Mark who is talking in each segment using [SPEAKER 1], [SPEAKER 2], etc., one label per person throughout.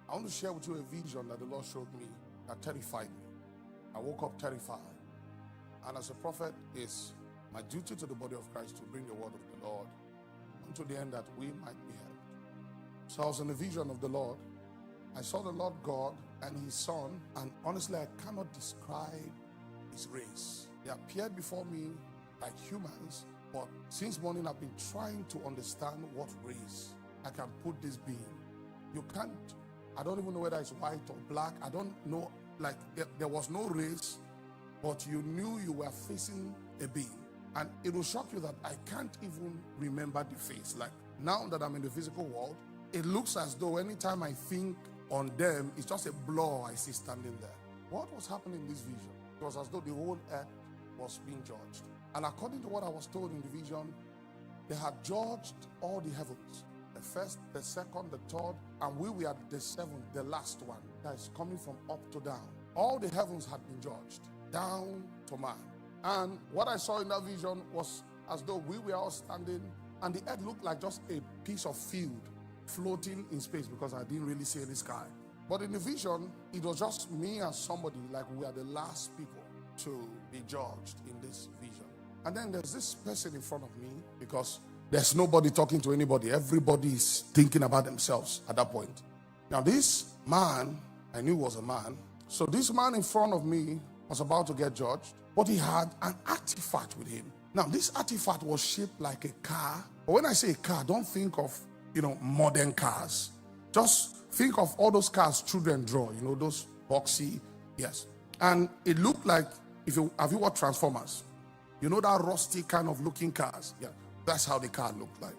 [SPEAKER 1] I want to share with you a vision that the Lord showed me that terrified me. I woke up terrified. And as a prophet, it's my duty to the body of Christ to bring the word of the Lord unto the end that we might be helped. So I was in a vision of the Lord. I saw the Lord God and his son, and honestly, I cannot describe his race. They appeared before me like humans, but since morning I've been trying to understand what race I can put this being. You can't, I don't even know whether it's white or black. I don't know, like there was no race, but you knew you were facing a being. And it will shock you that I can't even remember the face. Like now that I'm in the physical world, it looks as though anytime I think on them, it's just a blur I see standing there. What was happening in this vision? It was as though the whole earth was being judged. And according to what I was told in the vision, they had judged all the heavens. The first, the second, the third, and we were the seventh, the last one that is coming from up to down. All the heavens had been judged, down to man. And what I saw in that vision was as though we were all standing, and the earth looked like just a piece of field floating in space because I didn't really see any sky. But in the vision, it was just me and somebody, like we are the last people to be judged in this vision. And then there's this person in front of me because there's nobody talking to anybody. Everybody is thinking about themselves at that point. Now this man, I knew was a man. So this man in front of me was about to get judged, but he had an artifact with him. Now this artifact was shaped like a car. But when I say a car, don't think of, modern cars. Just think of all those cars children draw, those boxy, yes. And it looked like, have you watched Transformers? You know that rusty kind of looking cars? Yeah, that's how the car looked like.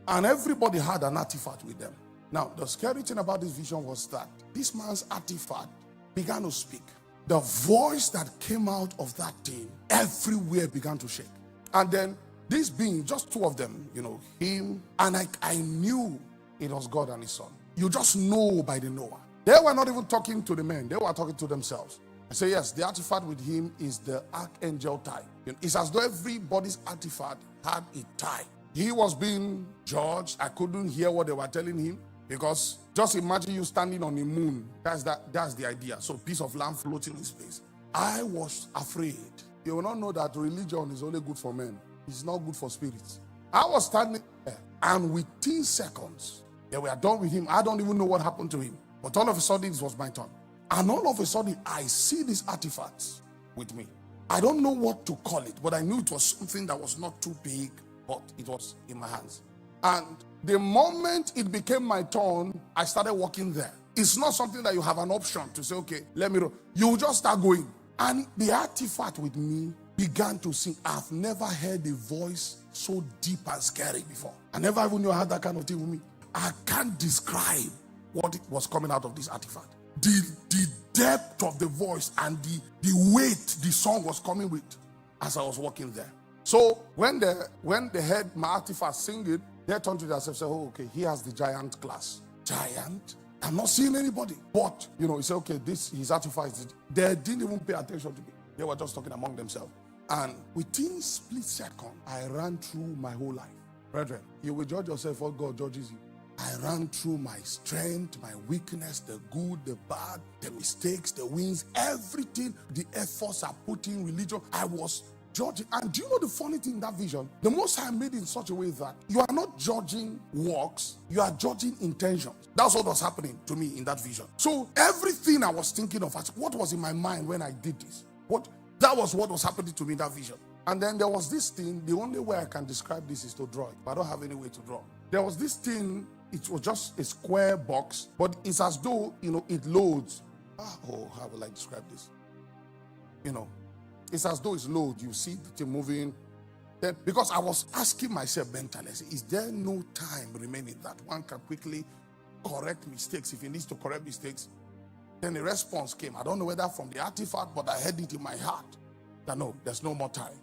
[SPEAKER 1] And everybody had an artifact with them. Now, the scary thing about this vision was that this man's artifact began to speak. The voice that came out of that thing, everywhere began to shake. And then this being, just two of them, him, and I knew it was God and his son. You just know by the knower. They were not even talking to the men. They were talking to themselves. I say, yes, the artifact with him is the archangel type. It's as though everybody's artifact had a type. He was being judged. I couldn't hear what they were telling him because just imagine you standing on the moon. That's the idea. So piece of land floating in space. I was afraid. You will not know that religion is only good for men. It's not good for spirits. I was standing there, and within seconds, they were done with him. I don't even know what happened to him. But all of a sudden, it was my turn. And all of a sudden, I see these artifacts with me. I don't know what to call it, but I knew it was something that was not too big, but it was in my hands. And the moment it became my turn, I started walking there. It's not something that you have an option to say, okay, let me roll. You just start going. And the artifact with me began to sing. I've never heard a voice so deep and scary before. I never even knew I had that kind of thing with me. I can't describe what it was coming out of this artifact. The depth of the voice and the weight the song was coming with as I was walking there. So when they heard my artifact sing it, they turned to themselves and said, oh, okay, he has the giant class. Giant? I'm not seeing anybody. But, he said, okay, his artifact. They didn't even pay attention to me. They were just talking among themselves. And within split second, I ran through my whole life. Brethren, you will judge yourself what God judges you. I ran through my strength, my weakness, the good, the bad, the mistakes, the wins, everything, the efforts I put in religion. I was judging. And do you know the funny thing in that vision? The Most High made it in such a way that you are not judging works, you are judging intentions. That's what was happening to me in that vision. So everything I was thinking of, what was in my mind when I did this? That was what was happening to me in that vision. And then there was this thing, the only way I can describe this is to draw it, but I don't have any way to draw. There was this thing, it was just a square box, but it's as though, it loads. How will I describe this? It's as though it's loads. You see the thing moving. Then, because I was asking myself mentally, is there no time remaining that one can quickly correct mistakes if he needs to correct mistakes? Then the response came. I don't know whether from the artifact, but I heard it in my heart that no, there's no more time.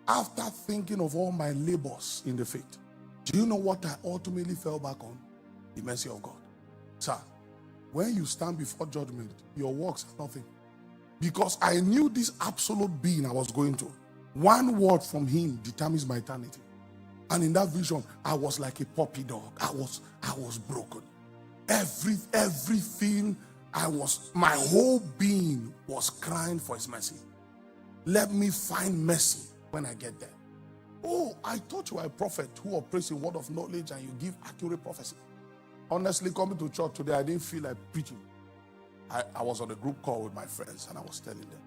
[SPEAKER 1] After thinking of all my labors in the faith, do you know what I ultimately fell back on? The mercy of God. Sir, when you stand before judgment, your works are nothing. Because I knew this absolute being I was going to. One word from him determines my eternity. And in that vision, I was like a puppy dog. I was broken. Everything my whole being was crying for his mercy. Let me find mercy when I get there. Oh, I thought you were a prophet who operates in word of knowledge and you give accurate prophecy. Honestly, coming to church today, I didn't feel like preaching. I was on a group call with my friends and I was telling them.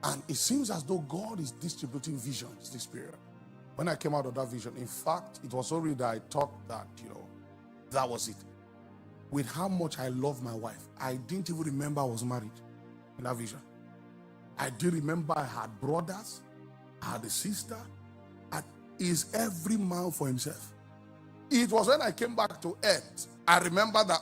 [SPEAKER 1] And it seems as though God is distributing visions this period. When I came out of that vision, in fact, it was already that I thought that, that was it. With how much I love my wife, I didn't even remember I was married in that vision. I did remember I had brothers, I had a sister, and is every man for himself. It was when I came back to earth, I remember that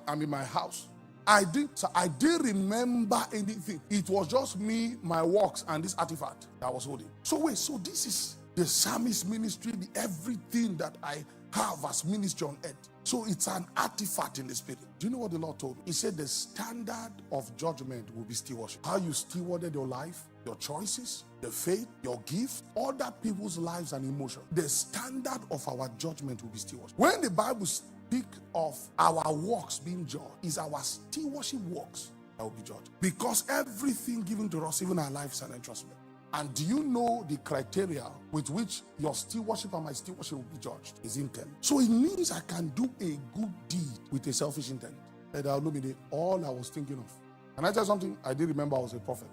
[SPEAKER 1] I'm in my house. I didn't remember anything. It was just me, my works, and this artifact that I was holding. So this is the psalmist ministry, everything that I have as ministry on earth. So it's an artifact in the spirit. Do you know what the Lord told me? He said the standard of judgment will be stewardship. How you stewarded your life, your choices, the faith, your gift, other people's lives and emotions. The standard of our judgment will be stewardship. When the Bible speaks of our works being judged, is our stewardship works that will be judged. Because everything given to us, even our lives, are an entrustment. And do you know the criteria with which your stewardship and my stewardship will be judged? Is intent. So it means I can do a good deed with a selfish intent. That I'll illuminate all I was thinking of. And I tell you something, I did remember I was a prophet.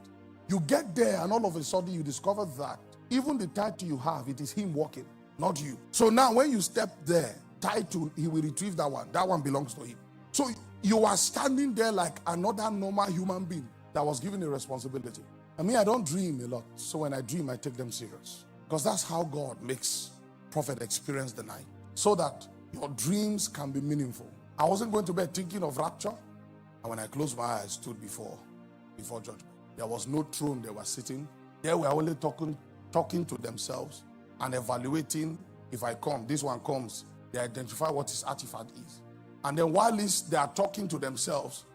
[SPEAKER 1] You get there and all of a sudden you discover that even the title you have, it is him working, not you. So now when you step there, title, he will retrieve that one. That one belongs to him. So you are standing there like another normal human being that was given a responsibility. I mean, I don't dream a lot. So when I dream, I take them serious. Because that's how God makes prophet experience the night. So that your dreams can be meaningful. I wasn't going to bed thinking of rapture. And when I closed my eyes, I stood before judgment. There was no throne they were sitting. They were only talking to themselves and evaluating. If I come, this one comes. They identify what his artifact is. And then while they are talking to themselves,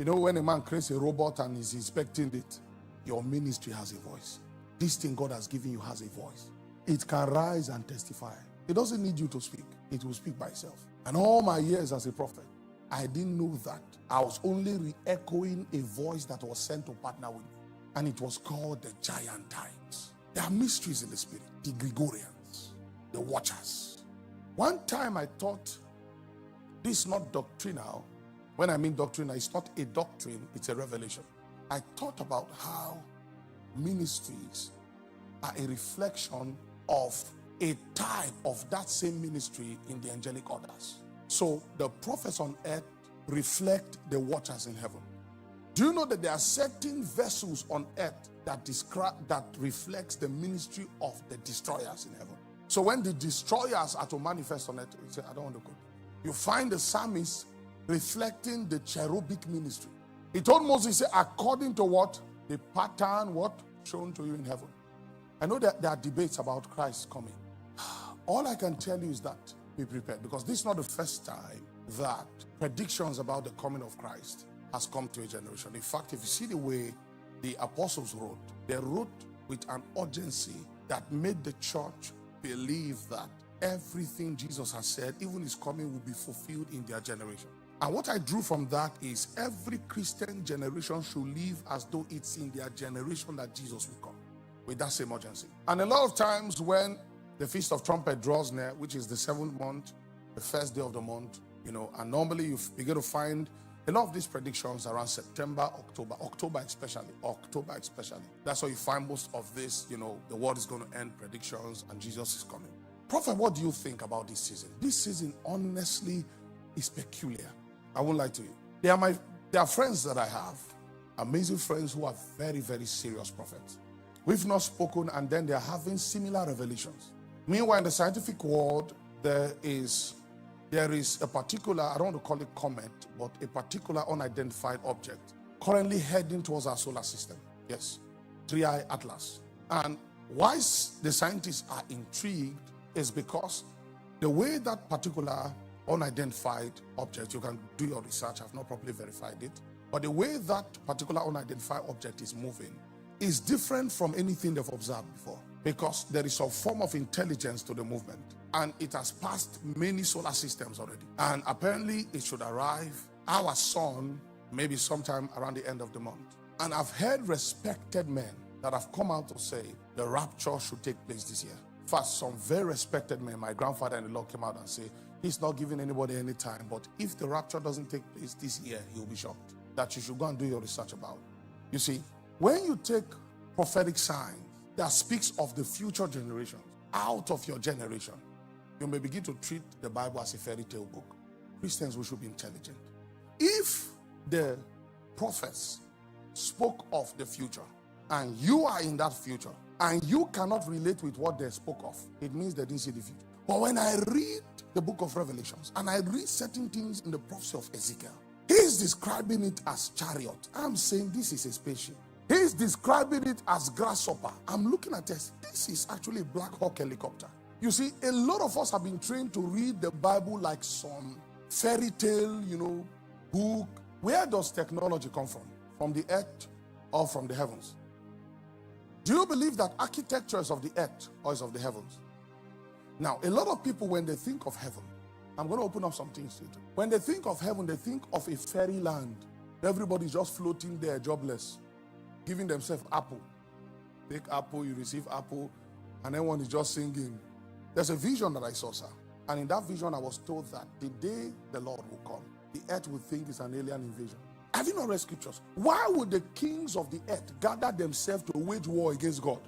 [SPEAKER 1] when a man creates a robot and is inspecting it, your ministry has a voice. This thing God has given you has a voice. It can rise and testify. It doesn't need you to speak. It will speak by itself. And all my years as a prophet, I didn't know that. I was only re-echoing a voice that was sent to partner with me. And it was called the giant times. There are mysteries in the spirit. The Gregorians, the watchers. One time I thought, this is not doctrinal. When I mean doctrine, it's not a doctrine, it's a revelation. I thought about how ministries are a reflection of a type of that same ministry in the angelic orders. So the prophets on earth reflect the watchers in heaven. Do you know that there are certain vessels on earth that reflects the ministry of the destroyers in heaven? So when the destroyers are to manifest on earth, you say, I don't want to go. You find the psalmist reflecting the cherubic ministry. He told Moses, he said, according to what? The pattern, shown to you in heaven. I know that there are debates about Christ coming. All I can tell you is that be prepared, because this is not the first time that predictions about the coming of Christ has come to a generation. In fact, if you see the way the apostles wrote, they wrote with an urgency that made the church believe that everything Jesus has said, even his coming, will be fulfilled in their generation. And what I drew from that is every Christian generation should live as though it's in their generation that Jesus will come, with that same urgency. And a lot of times when the Feast of Trumpet draws near, which is the 7th month, the first day of the month, and normally you begin to find a lot of these predictions around September, October especially. That's why you find most of this, the world is going to end predictions and Jesus is coming. Prophet, what do you think about this season? This season, honestly, is peculiar. I won't lie to you. There are friends that I have, amazing friends who are very, very serious prophets. We've not spoken, and then they're having similar revelations. Meanwhile, in the scientific world, there is a particular, I don't want to call it comet, but a particular unidentified object currently heading towards our solar system. Yes, 3i Atlas. And why the scientists are intrigued is because the way that particular unidentified object, you can do your research, I've not properly verified it, but the way that particular unidentified object is moving is different from anything they've observed before, because there is a form of intelligence to the movement. and it has passed many solar systems already. And apparently it should arrive, our sun, maybe sometime around the end of the month. And I've heard respected men that have come out to say the rapture should take place this year. First, some very respected men, my grandfather and the Lord, came out and say he's not giving anybody any time, but if the rapture doesn't take place this year, he'll be shocked. That you should go and do your research about. You see, when you take prophetic signs that speaks of the future generations out of your generation, you may begin to treat the Bible as a fairy tale book. Christians, we should be intelligent. If the prophets spoke of the future and you are in that future and you cannot relate with what they spoke of, it means they didn't see the future. But when I read the book of Revelations and I read certain things in the prophecy of Ezekiel, he's describing it as chariot. I'm saying this is a spaceship. He's describing it as grasshopper. I'm looking at this. This is actually a Black Hawk helicopter. You see, a lot of us have been trained to read the Bible like some fairy tale, book. Where does technology come from? From the earth or from the heavens? Do you believe that architecture is of the earth or is of the heavens? Now, a lot of people, when they think of heaven, I'm going to open up some things to you. When they think of heaven, they think of a fairy land. Everybody's just floating there, jobless, giving themselves apple. Take apple, you receive apple, and then one is just singing. There's a vision that I saw, sir. And in that vision, I was told that the day the Lord will come, the earth will think it's an alien invasion. Have you not read scriptures? Why would the kings of the earth gather themselves to wage war against God?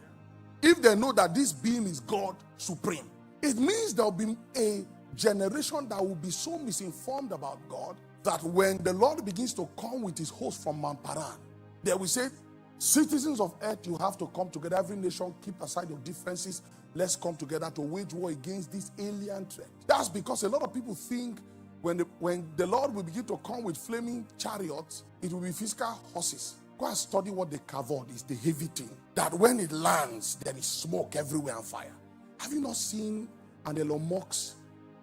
[SPEAKER 1] If they know that this being is God supreme, it means there will be a generation that will be so misinformed about God that when the Lord begins to come with his host from Mount Paran, they will say, citizens of earth, you have to come together. Every nation, keep aside your differences. Let's come together to wage war against this alien threat. That's because a lot of people think when the Lord will begin to come with flaming chariots, it will be physical horses. Go and study what the kavod is, the heavy thing. That when it lands, there is smoke everywhere and fire. Have you not seen an Elon Musk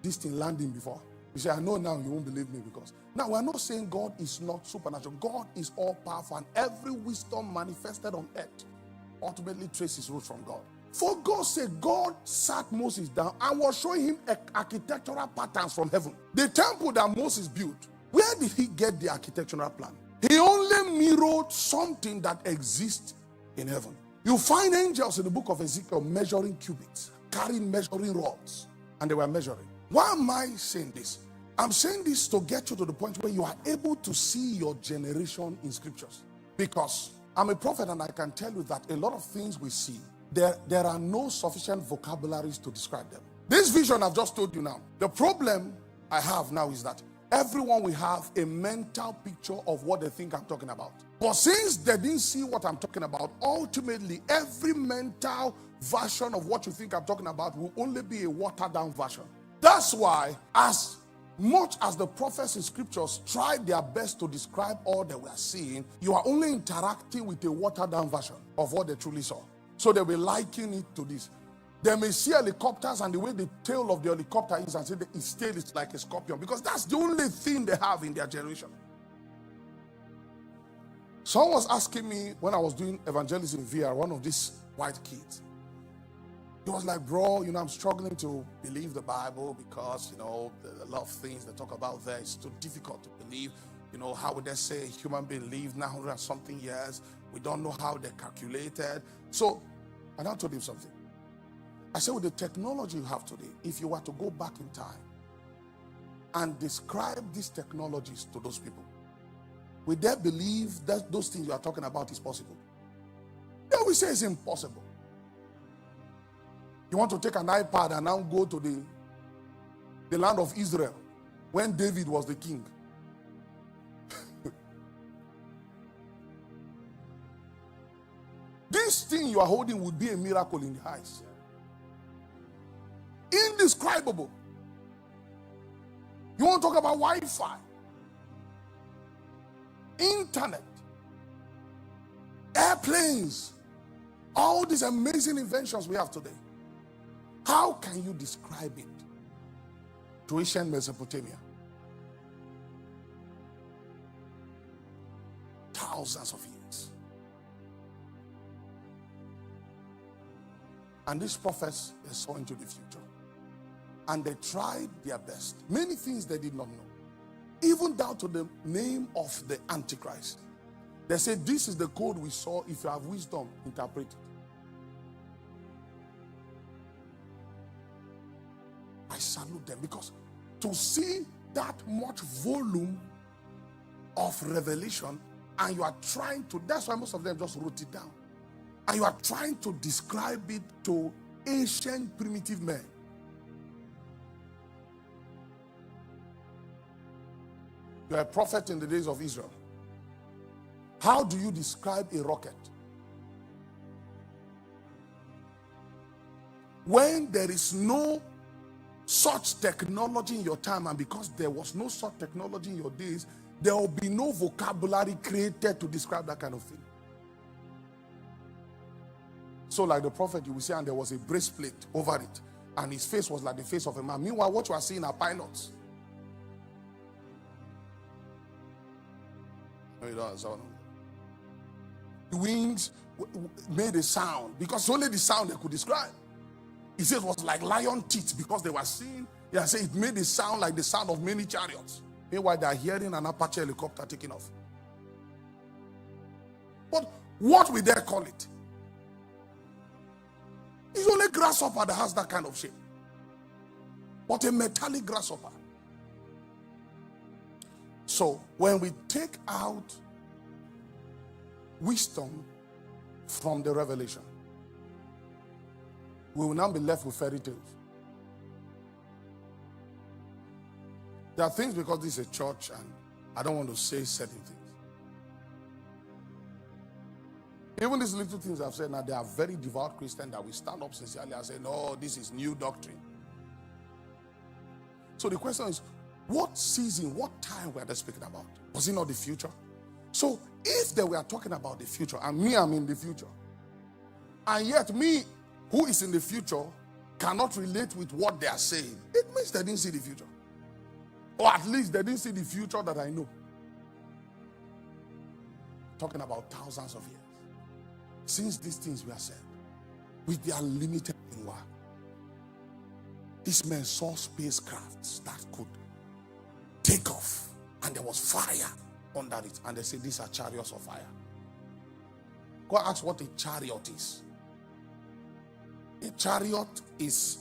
[SPEAKER 1] this thing landing before? You say, I know now, you won't believe me because. Now, we're not saying God is not supernatural. God is all powerful, and every wisdom manifested on earth ultimately traces roots from God. For God's sake, God sat Moses down and was showing him architectural patterns from heaven. The temple that Moses built, where did he get the architectural plan? He only mirrored something that exists in heaven. You find angels in the book of Ezekiel measuring cubits, carrying measuring rods, and they were measuring. Why am I saying this? I'm saying this to get you to the point where you are able to see your generation in scriptures. Because I'm a prophet and I can tell you that a lot of things we see, there are no sufficient vocabularies to describe them. This vision I've just told you now, the problem I have now is that everyone will have a mental picture of what they think I'm talking about. But since they didn't see what I'm talking about, ultimately every mental version of what you think I'm talking about will only be a watered down version. That's why as much as the prophets in scriptures tried their best to describe all they were seeing, you are only interacting with a watered down version of what they truly saw. So they will liken it to this. They may see helicopters and the way the tail of the helicopter is and say that its tail is like a scorpion because that's the only thing they have in their generation. Someone was asking me when I was doing evangelism in VR, one of these white kids. He was like, bro, I'm struggling to believe the Bible because, a lot of things they talk about there is too difficult to believe. How would they say a human being lived 900 and something years? We don't know how they calculated. So, and I told him something. I said, with the technology you have today, if you were to go back in time and describe these technologies to those people, would they believe that those things you are talking about is possible? They will say it's impossible. You want to take an iPad and now go to the land of Israel when David was the king. This thing you are holding would be a miracle in the eyes. Indescribable. You want to talk about Wi-Fi, internet, airplanes, all these amazing inventions we have today. How can you describe it to ancient Mesopotamia? Thousands of years. And these prophets, they saw into the future. And they tried their best. Many things they did not know. Even down to the name of the Antichrist. They said, this is the code we saw. If you have wisdom, interpret it. I salute them, because to see that much volume of revelation, and you are trying to, that's why most of them just wrote it down. And you are trying to describe it to ancient primitive men. You are a prophet in the days of Israel. How do you describe a rocket? When there is no such technology in your time, and because there was no such technology in your days, there will be no vocabulary created to describe that kind of thing. So like the prophet, you will see, and there was a breastplate over it, and his face was like the face of a man. Meanwhile, what you are seeing are pilots. No, you don't understand. The wings made a sound, because only the sound they could describe. He said it was like lion teeth, because they were seeing, I say it made a sound like the sound of many chariots. Meanwhile, they are hearing an Apache helicopter taking off. But what will they call it? It's only grasshopper that has that kind of shape. But a metallic grasshopper. So when we take out wisdom from the revelation, we will now be left with fairy tales. There are things, because this is a church and I don't want to say certain things. Even these little things I've said now, they are very devout Christians that will stand up sincerely and say, no, this is new doctrine. So the question is, what season, what time were they speaking about? Was it not the future? So if they were talking about the future, and me, I'm in the future, and yet me, who is in the future, cannot relate with what they are saying, it means they didn't see the future. Or at least they didn't see the future that I know. Talking about thousands of years. Since these things were said, with their limited power, these men saw spacecrafts that could take off, and there was fire under it, and they said these are chariots of fire. Go ask what a chariot is. A chariot is,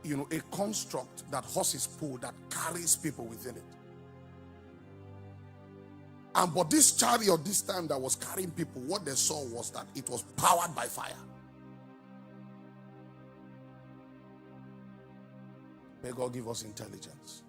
[SPEAKER 1] a construct that horses pull that carries people within it. But this chariot, this time that was carrying people, what they saw was that it was powered by fire. May God give us intelligence.